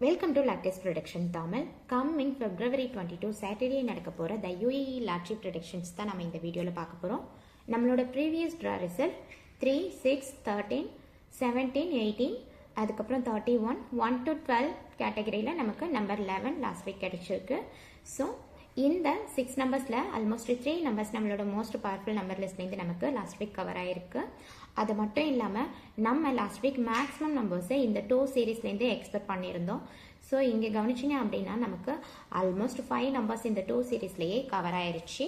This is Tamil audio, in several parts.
Welcome to lactase production Tamil. Coming February 22 Saturday நடக்க போகிற த UAE லாட்ரி ப்ரொடக்ஷன்ஸ் தான் நம்ம இந்த வீடியோவில் பார்க்க போகிறோம். நம்மளோட ப்ரீவியஸ் ட்ரா ரிசல்ட் 3, 6, 13, 17, 18, அதுக்கப்புறம் 31, 1 to 12 கேட்டகரியில் நமக்கு நம்பர் 11 லாஸ்ட் வீக் கிடைச்சிருக்கு. ஸோ இந்த 6 நம்பர்ஸில் ஆல்மோஸ்ட் 3 நம்பர்ஸ் நம்மளோட மோஸ்ட் பவர்ஃபுல் நம்பர் லிஸ்ட்லேருந்து நமக்கு லாஸ்ட் வீக் கவர் ஆகிருக்கு. அது மட்டும் இல்லாமல் நம்ம லாஸ்ட் வீக் மேக்ஸிமம் நம்பர்ஸை இந்த 2 சீரீஸ்லேருந்து எக்ஸ்பெக்ட் பண்ணியிருந்தோம். ஸோ இங்கே கவனிச்சிங்க அப்படின்னா நமக்கு ஆல்மோஸ்ட் 5 நம்பர்ஸ் இந்த 2 சீரீஸ்லேயே கவர் ஆயிடுச்சு.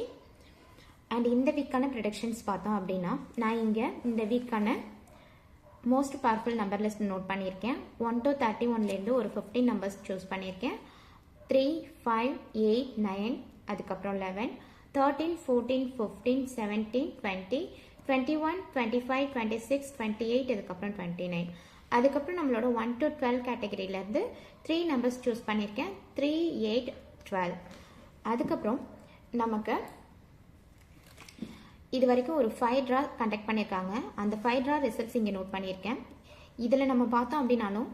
அண்ட் இந்த வீக்கான ப்ரொடக்ஷன்ஸ் பார்த்தோம் அப்படின்னா நான் இங்கே இந்த வீக்கான most powerful number list note பண்ணியிருக்கேன். 1 to 31லேருந்து ஒரு 15 நம்பர்ஸ் சூஸ் பண்ணியிருக்கேன். 3, 5, 8, 9, அதுக்கப்புறம் 11, 13, 14, 15, 17, 20, 21, 25, 26, 28, அதுக்கப்புறம் 29. அதுக்கப்புறம் நம்மளோட 1 to 12 கேட்டகரியிலேருந்து 3 நம்பர்ஸ் சூஸ் பண்ணியிருக்கேன். 3, 8, 12. அதுக்கப்புறம் நமக்கு இது வரைக்கும் ஒரு 5 ட்ரா கண்டக்ட் பண்ணியிருக்காங்க. அந்த 5 ட்ரா ரிசல்ட்ஸ் இங்கே நோட் பண்ணியிருக்கேன். இதில் நம்ம பார்த்தோம் அப்படின்னாலும்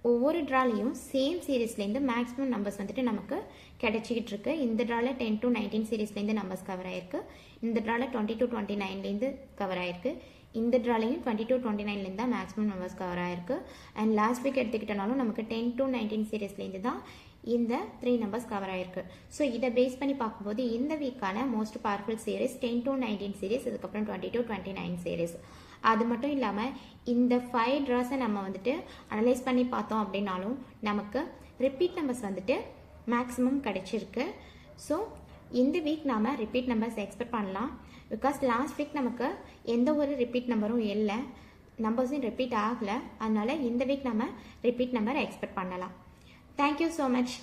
ஒவ்வொரு ட்ராலையும் சேம் சீரீஸ்லேருந்து மேக்ஸிமம் நம்பர்ஸ் வந்துட்டு நமக்கு கிடைச்சிக்கிட்டு இருக்கு. இந்த ட்ராவில் 10 to 19 சீரீஸ்லேருந்து நம்பர்ஸ் கவர் ஆயிருக்கு. இந்த ட்ராவில் 20 to 29லேருந்து கவர் ஆயிருக்கு. இந்த ட்ராலையும் 20 to 29லேருந்து தான் மேக்ஸிமம் நம்பர்ஸ் கவர் ஆயிருக்கு. அண்ட் லாஸ்ட் வீக் எடுத்துக்கிட்டனாலும் நமக்கு 10 to 19 சீரீஸ்லேருந்து தான் இந்த 3 நம்பர்ஸ் கவர் ஆயிருக்கு. ஸோ இதை பேஸ் பண்ணி பார்க்கும்போது இந்த வீக்கான most powerful series 10 to 19 series, அதுக்கப்புறம் 20 to 29 சீரீஸ். அது மட்டும் இல்லாமல் இந்த 5 ட்ராஸை நம்ம வந்துட்டு அனலைஸ் பண்ணி பார்த்தோம் அப்படின்னாலும் நமக்கு ரிப்பீட் நம்பர்ஸ் வந்துட்டு மேக்ஸிமம் கிடைச்சிருக்கு. ஸோ இந்த வீக் நாம் ரிப்பீட் நம்பர்ஸ் எக்ஸ்பெக்ட் பண்ணலாம். பிகாஸ் லாஸ்ட் வீக் நமக்கு எந்த ஒரு ரிப்பீட் நம்பரும் இல்லை, நம்பர்ஸும் ரிப்பீட் ஆகலை. அதனால இந்த வீக் நம்ம ரிப்பீட் நம்பர் எக்ஸ்பெக்ட் பண்ணலாம். Thank you so much.